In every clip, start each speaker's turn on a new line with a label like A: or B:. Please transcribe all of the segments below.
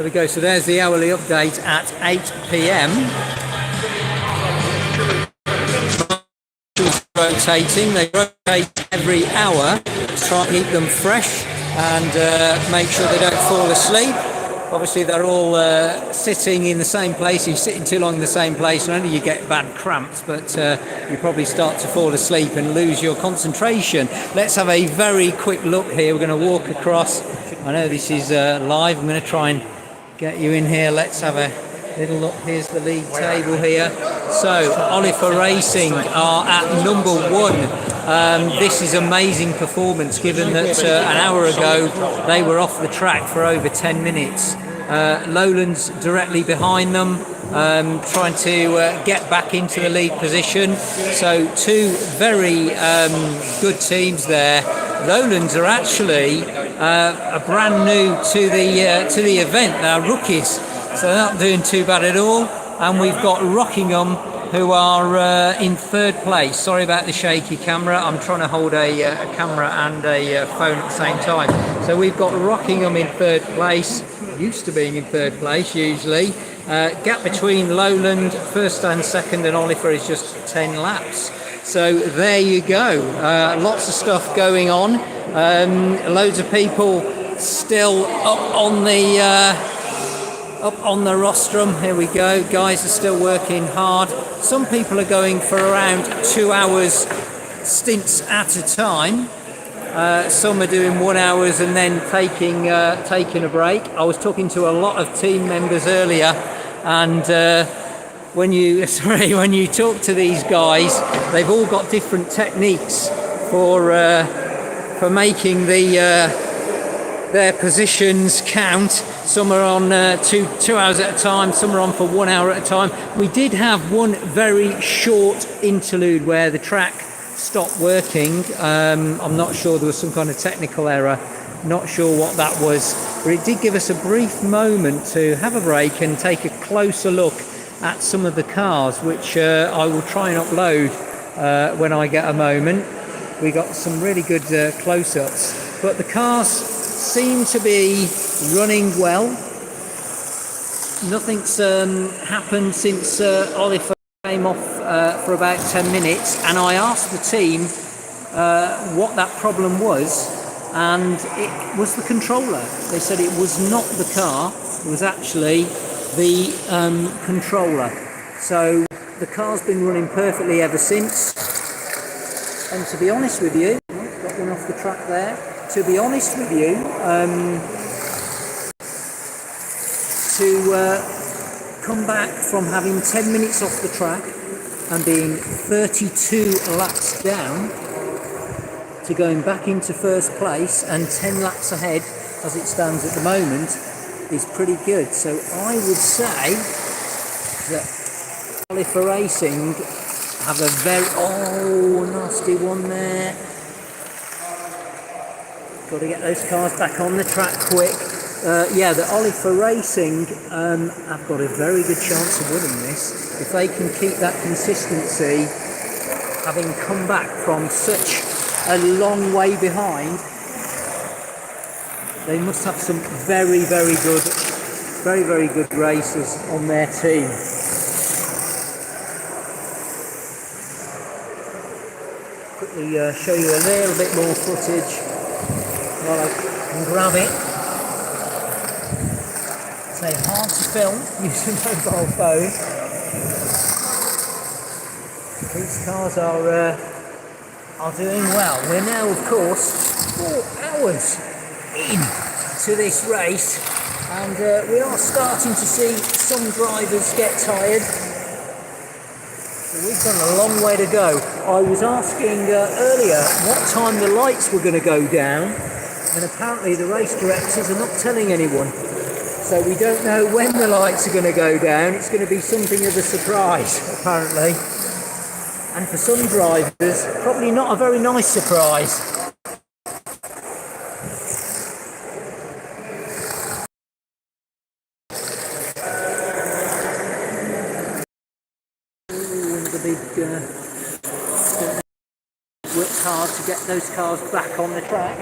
A: we go. So there's the hourly update at 8 p.m. Rotating. They rotate every hour to try and keep them fresh and make sure they don't fall asleep. Obviously, they're all sitting in the same place. You're sitting too long in the same place, not only you get bad cramps, but you probably start to fall asleep and lose your concentration. Let's have a very quick look here. We're going to walk across. I know this is live. I'm going to try and get you in here. Let's have a little look. Here's the league table here. So, Oliver Racing are at number 1. This is amazing performance, given that an hour ago they were off the track for over 10 minutes. Lowlands directly behind them, trying to get back into the lead position. So 2 very good teams there. Lowlands are actually brand new to the event. They're rookies, so they're not doing too bad at all. And we've got Rockingham, who are in 3rd place. Sorry about the shaky camera. I'm trying to hold a camera and a phone at the same time. So we've got Rockingham in 3rd place, used to being in 3rd place usually. Gap between Lowland, 1st and 2nd, and Oliver is just 10 laps. So there you go. Lots of stuff going on. Loads of people still up on the rostrum. Here we go. Guys are still working hard. Some people are going for around 2 hours stints at a time. Some are doing 1 hour and then taking a break. I was talking to a lot of team members earlier, and when you talk to these guys, they've all got different techniques for making their positions count. Some are on 2 hours at a time, some are on for 1 hour at a time. We did have one very short interlude where the track stopped working. I'm not sure, there was some kind of technical error, not sure what that was, but it did give us a brief moment to have a break and take a closer look at some of the cars, which I will try and upload when I get a moment. We got some really good close-ups, but the cars seem to be running well. Nothing's happened since Oliver came off for about 10 minutes, and I asked the team what that problem was, and it was the controller. They said it was not the car, it was actually the controller. So the car's been running perfectly ever since, and to be honest with you, got one off the track there. To be honest with you, to come back from having 10 minutes off the track and being 32 laps down to going back into 1st place and 10 laps ahead as it stands at the moment is pretty good. So I would say that Oliver Racing have a very nasty one there. Got to get those cars back on the track quick. The Oliver Racing have got a very good chance of winning this. If they can keep that consistency, having come back from such a long way behind, they must have some very, very good racers on their team. Quickly show you a little bit more footage while I can grab it. Say hard to film using mobile phone. These cars are doing well. We're now, of course, 4 hours into this race, and we are starting to see some drivers get tired. We've got a long way to go. I was asking earlier what time the lights were going to go down, and apparently the race directors are not telling anyone. So we don't know when the lights are going to go down. It's going to be something of a surprise, apparently. And for some drivers, probably not a very nice surprise. One of the big worked hard to get those cars back on the track.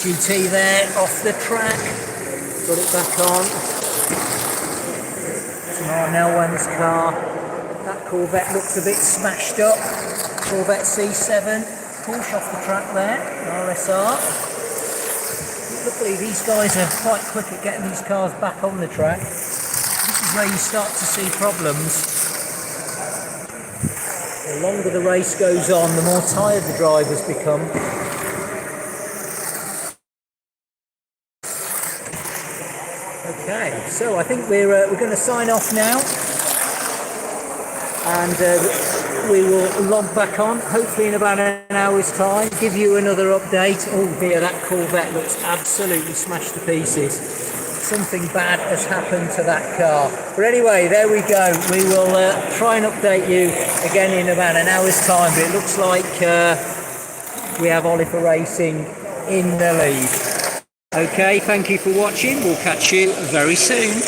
A: GT there off the track. Got it back on. It's Arnell-One's car. That Corvette looks a bit smashed up. Corvette C7. Porsche off the track there. RSR. Luckily these guys are quite quick at getting these cars back on the track. This is where you start to see problems. The longer the race goes on, the more tired the drivers become. Okay, so I think we're going to sign off now, and we will log back on, hopefully in about an hour's time, give you another update. Oh dear, that Corvette looks absolutely smashed to pieces. Something bad has happened to that car. But anyway, there we go. We will try and update you again in about an hour's time, but it looks like we have Oliver Racing in the lead. Okay, thank you for watching. We'll catch you very soon.